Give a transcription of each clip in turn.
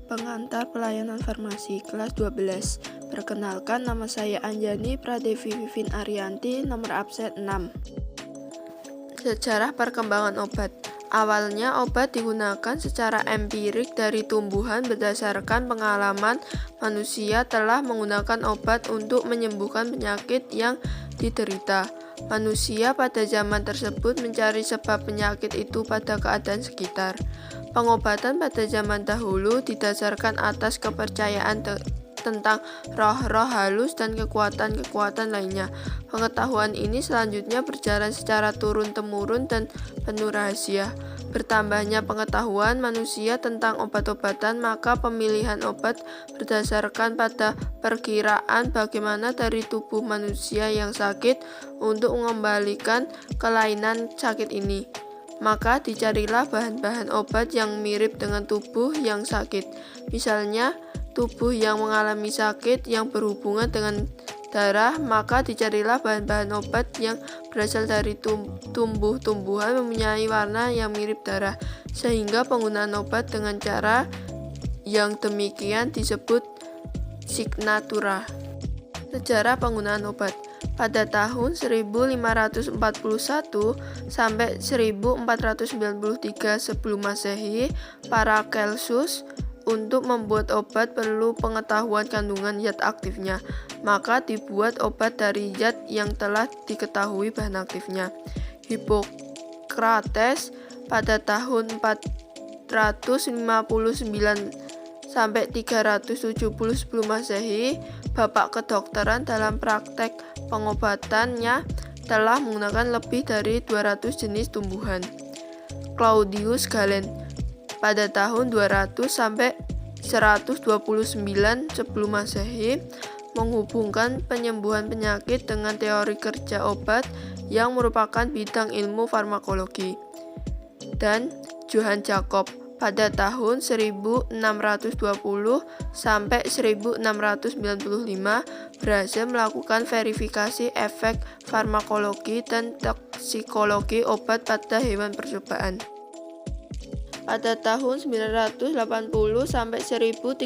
Pengantar Pelayanan Farmasi kelas 12. Perkenalkan, nama saya Anjani Pradevi Vivin Arianti, nomor absen 6. Sejarah perkembangan obat. Awalnya obat digunakan secara empirik dari tumbuhan berdasarkan pengalaman manusia telah menggunakan obat untuk menyembuhkan penyakit yang diderita. Manusia pada zaman tersebut mencari sebab penyakit itu pada keadaan sekitar. Pengobatan pada zaman dahulu didasarkan atas kepercayaan tentang roh-roh halus dan kekuatan-kekuatan lainnya. Pengetahuan ini selanjutnya berjalan secara turun-temurun dan penuh rahasia. Bertambahnya pengetahuan manusia tentang obat-obatan, maka pemilihan obat berdasarkan pada perkiraan bagaimana dari tubuh manusia yang sakit untuk mengembalikan kelainan sakit ini. Maka dicarilah bahan-bahan obat yang mirip dengan tubuh yang sakit. Misalnya, tubuh yang mengalami sakit yang berhubungan dengan darah, maka dicarilah bahan-bahan obat yang berasal dari tumbuh-tumbuhan mempunyai warna yang mirip darah, sehingga penggunaan obat dengan cara yang demikian disebut signatura. Sejarah penggunaan obat. Pada tahun 1541 sampai 1493 sebelum Masehi, Paracelsus untuk membuat obat perlu pengetahuan kandungan zat aktifnya, maka dibuat obat dari zat yang telah diketahui bahan aktifnya. Hippocrates pada tahun 459 sampai 370 sebelum Masehi, bapak kedokteran dalam praktek pengobatannya telah menggunakan lebih dari 200 jenis tumbuhan. Claudius Galen pada tahun 200 sampai 129 sebelum Masehi menghubungkan penyembuhan penyakit dengan teori kerja obat yang merupakan bidang ilmu farmakologi. Dan Johann Jacob pada tahun 1620 sampai 1695 berhasil melakukan verifikasi efek farmakologi dan toksikologi obat pada hewan percobaan. Pada tahun 980 sampai 1037,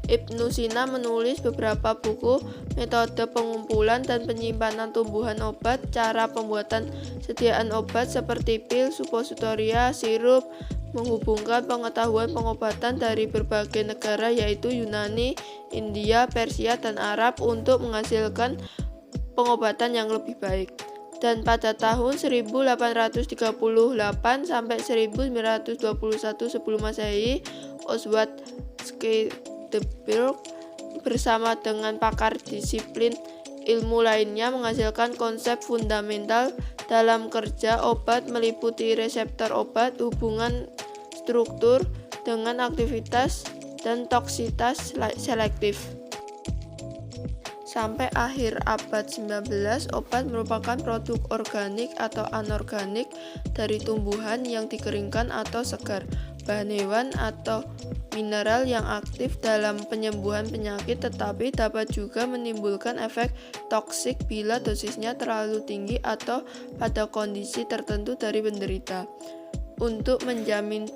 Ibnu Sina menulis beberapa buku metode pengumpulan dan penyimpanan tumbuhan obat, cara pembuatan sediaan obat seperti pil, supositoria, sirup, menghubungkan pengetahuan pengobatan dari berbagai negara yaitu Yunani, India, Persia, dan Arab untuk menghasilkan pengobatan yang lebih baik. Dan pada tahun 1838 sampai 1921 sebelum Masehi, Oswald Schadenberg bersama dengan pakar disiplin ilmu lainnya menghasilkan konsep fundamental dalam kerja obat meliputi reseptor obat, hubungan struktur dengan aktivitas dan toksitas selektif. Sampai akhir abad 19, obat merupakan produk organik atau anorganik dari tumbuhan yang dikeringkan atau segar, bahan hewan atau mineral yang aktif dalam penyembuhan penyakit, tetapi dapat juga menimbulkan efek toksik bila dosisnya terlalu tinggi atau pada kondisi tertentu dari penderita. Untuk menjamin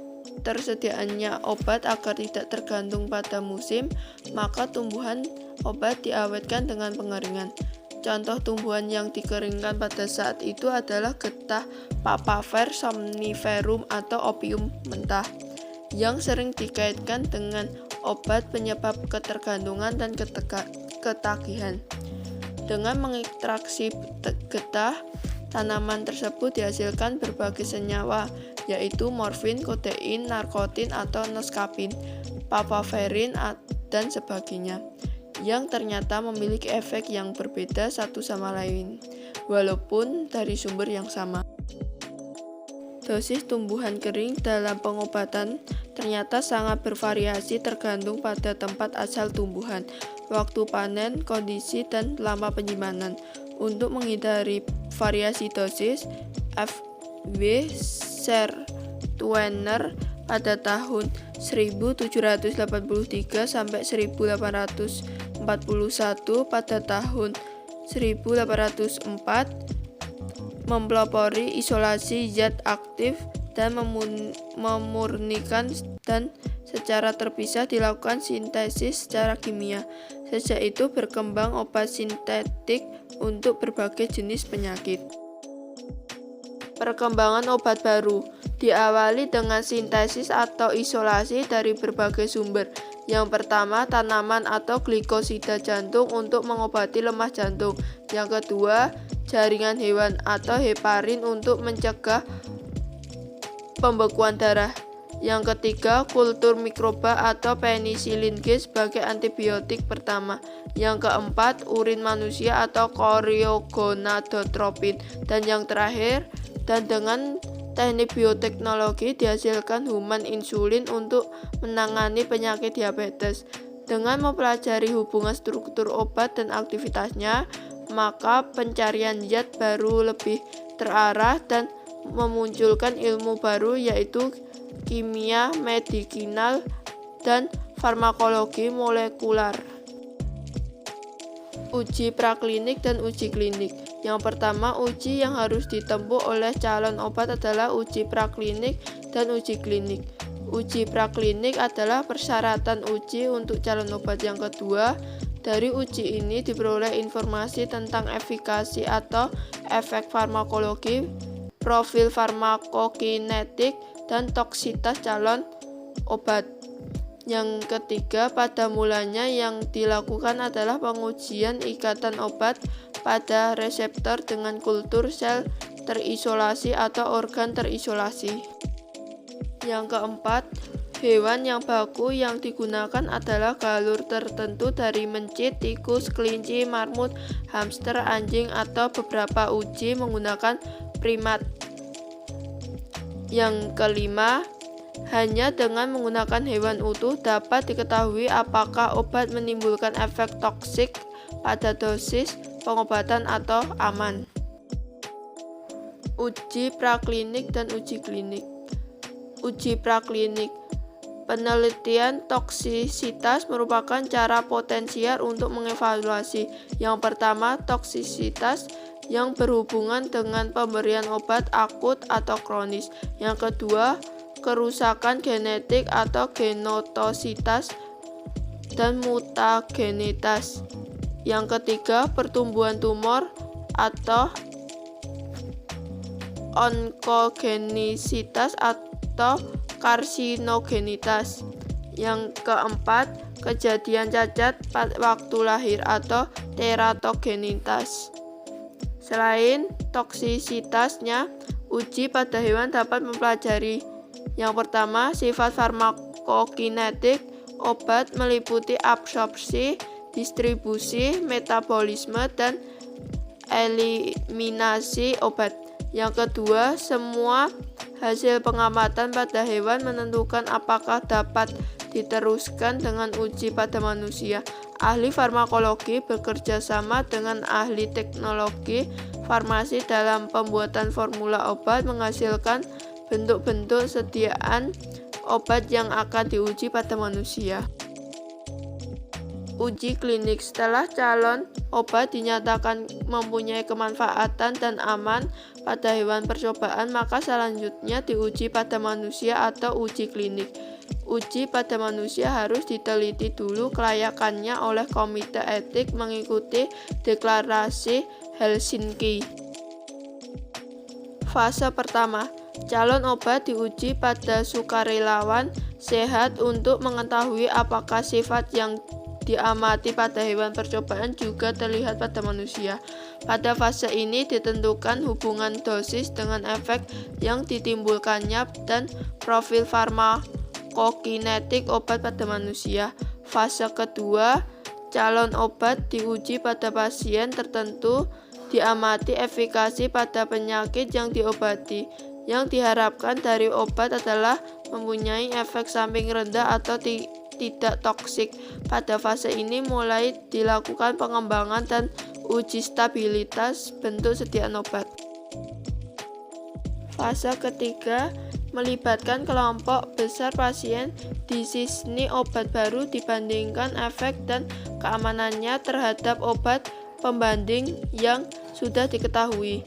tersediaannya obat agar tidak tergantung pada musim, maka tumbuhan obat diawetkan dengan pengeringan. Contoh tumbuhan yang dikeringkan pada saat itu adalah getah Papaver somniferum atau opium mentah, yang sering dikaitkan dengan obat penyebab ketergantungan dan ketagihan. Dengan mengekstraksi getah tanaman tersebut dihasilkan berbagai senyawa, yaitu morfin, kodein, narkotin atau neskapin, papaverin, dan sebagainya, yang ternyata memiliki efek yang berbeda satu sama lain, walaupun dari sumber yang sama. Dosis tumbuhan kering dalam pengobatan ternyata sangat bervariasi tergantung pada tempat asal tumbuhan, waktu panen, kondisi, dan lama penyimpanan. Untuk menghindari variasi dosis, F.W. Sertwener pada tahun 1783 sampai 1841 pada tahun 1804 mempelopori isolasi zat aktif dan memurnikan dan secara terpisah dilakukan sintesis secara kimia. Sejak itu berkembang obat sintetik untuk berbagai jenis penyakit. Perkembangan obat baru diawali dengan sintesis atau isolasi dari berbagai sumber. Yang pertama, tanaman atau glikosida jantung untuk mengobati lemah jantung. Yang kedua, jaringan hewan atau heparin untuk mencegah pembekuan darah. Yang ketiga, kultur mikroba atau penisilin G sebagai antibiotik pertama. Yang keempat, urin manusia atau koriogonadotropin. Dan yang terakhir, dan dengan teknik bioteknologi dihasilkan human insulin untuk menangani penyakit diabetes. Dengan mempelajari hubungan struktur obat dan aktivitasnya, maka pencarian zat baru lebih terarah dan memunculkan ilmu baru, yaitu kimia medicinal dan farmakologi molekular. Uji praklinik dan uji klinik. Yang pertama, uji yang harus ditempuh oleh calon obat adalah uji praklinik dan uji klinik. Uji praklinik adalah persyaratan uji untuk calon obat. Yang kedua, dari uji ini diperoleh informasi tentang efikasi atau efek farmakologi, profil farmakokinetik, dan toksitas calon obat. Yang ketiga, pada mulanya yang dilakukan adalah pengujian ikatan obat pada reseptor dengan kultur sel terisolasi atau organ terisolasi. Yang keempat, hewan yang baku yang digunakan adalah galur tertentu dari mencit, tikus, kelinci, marmut, hamster, anjing, atau beberapa uji menggunakan primat. Yang kelima, hanya dengan menggunakan hewan utuh dapat diketahui apakah obat menimbulkan efek toksik pada dosis pengobatan atau aman. Uji praklinik dan uji klinik. Uji praklinik. Penelitian toksisitas merupakan cara potensial untuk mengevaluasi. Yang pertama, toksisitas yang berhubungan dengan pemberian obat akut atau kronis. Yang kedua, kerusakan genetik atau genotositas dan mutagenitas. Yang ketiga, pertumbuhan tumor atau onkogenisitas atau karsinogenitas. Yang keempat, kejadian cacat waktu lahir atau teratogenitas. Selain toksisitasnya, uji pada hewan dapat mempelajari yang pertama, sifat farmakokinetik obat meliputi absorpsi, distribusi, metabolisme, dan eliminasi obat. Yang kedua, semua hasil pengamatan pada hewan menentukan apakah dapat diteruskan dengan uji pada manusia. Ahli farmakologi bekerja sama dengan ahli teknologi farmasi dalam pembuatan formula obat menghasilkan bentuk-bentuk sediaan obat yang akan diuji pada manusia. Uji klinik. Setelah calon obat dinyatakan mempunyai kemanfaatan dan aman pada hewan percobaan, maka selanjutnya diuji pada manusia atau uji klinik. Uji pada manusia harus diteliti dulu kelayakannya oleh Komite Etik mengikuti Deklarasi Helsinki. Fase pertama, calon obat diuji pada sukarelawan sehat untuk mengetahui apakah sifat yang diamati pada hewan percobaan juga terlihat pada manusia. Pada fase ini ditentukan hubungan dosis dengan efek yang ditimbulkannya dan profil farmakokinetik obat pada manusia. Fase kedua, calon obat diuji pada pasien tertentu, diamati efikasi pada penyakit yang diobati. Yang diharapkan dari obat adalah mempunyai efek samping rendah atau tidak toksik. Pada fase ini mulai dilakukan pengembangan dan uji stabilitas bentuk sediaan obat. Fase ketiga melibatkan kelompok besar pasien di sini obat baru dibandingkan efek dan keamanannya terhadap obat pembanding yang sudah diketahui.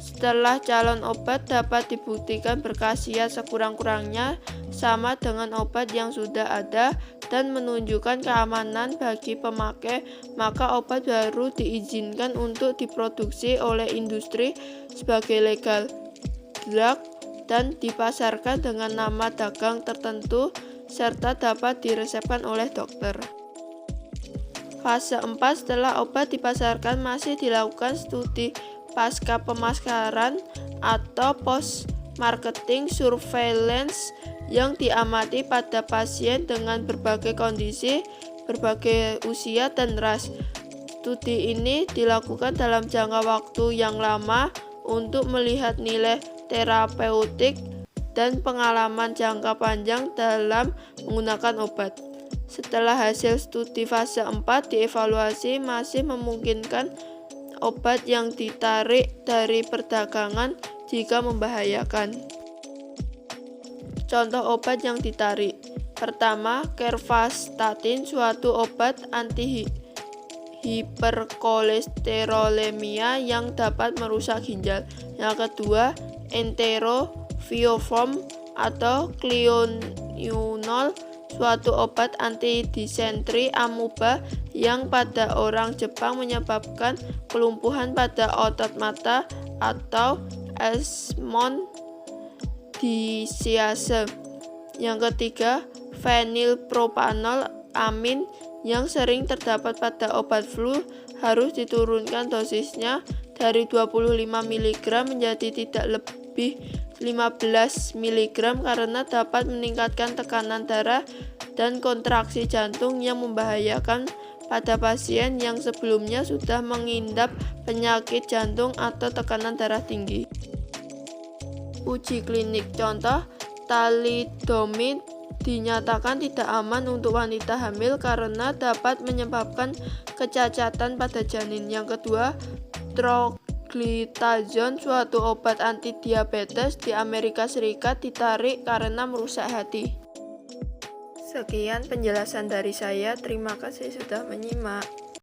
Setelah calon obat dapat dibuktikan berkhasiat sekurang-kurangnya sama dengan obat yang sudah ada dan menunjukkan keamanan bagi pemakai, maka obat baru diizinkan untuk diproduksi oleh industri sebagai legal drug dan dipasarkan dengan nama dagang tertentu serta dapat diresepkan oleh dokter. Fase 4 setelah obat dipasarkan masih dilakukan studi pasca pemasaran atau post marketing surveillance yang diamati pada pasien dengan berbagai kondisi, berbagai usia dan ras. Studi ini dilakukan dalam jangka waktu yang lama untuk melihat nilai terapeutik dan pengalaman jangka panjang dalam menggunakan obat. Setelah hasil studi fase 4 dievaluasi, masih memungkinkan obat yang ditarik dari perdagangan jika membahayakan. Contoh obat yang ditarik. Pertama, Kervastatin, suatu obat anti hiperkolesterolemia yang dapat merusak ginjal. Yang kedua, Enterovioform atau Cleonunol, suatu obat anti disentri amuba yang pada orang Jepang menyebabkan kelumpuhan pada otot mata atau esmondisiase. Yang ketiga, fenilpropanol amin yang sering terdapat pada obat flu harus diturunkan dosisnya dari 25 mg menjadi tidak lebih 15 mg karena dapat meningkatkan tekanan darah dan kontraksi jantung yang membahayakan pada pasien yang sebelumnya sudah mengidap penyakit jantung atau tekanan darah tinggi. Uji klinik. Contoh, thalidomid dinyatakan tidak aman untuk wanita hamil karena dapat menyebabkan kecacatan pada janin. Yang kedua, Troglitazone, suatu obat anti diabetes di Amerika Serikat ditarik karena merusak hati. Sekian penjelasan dari saya. Terima kasih sudah menyimak.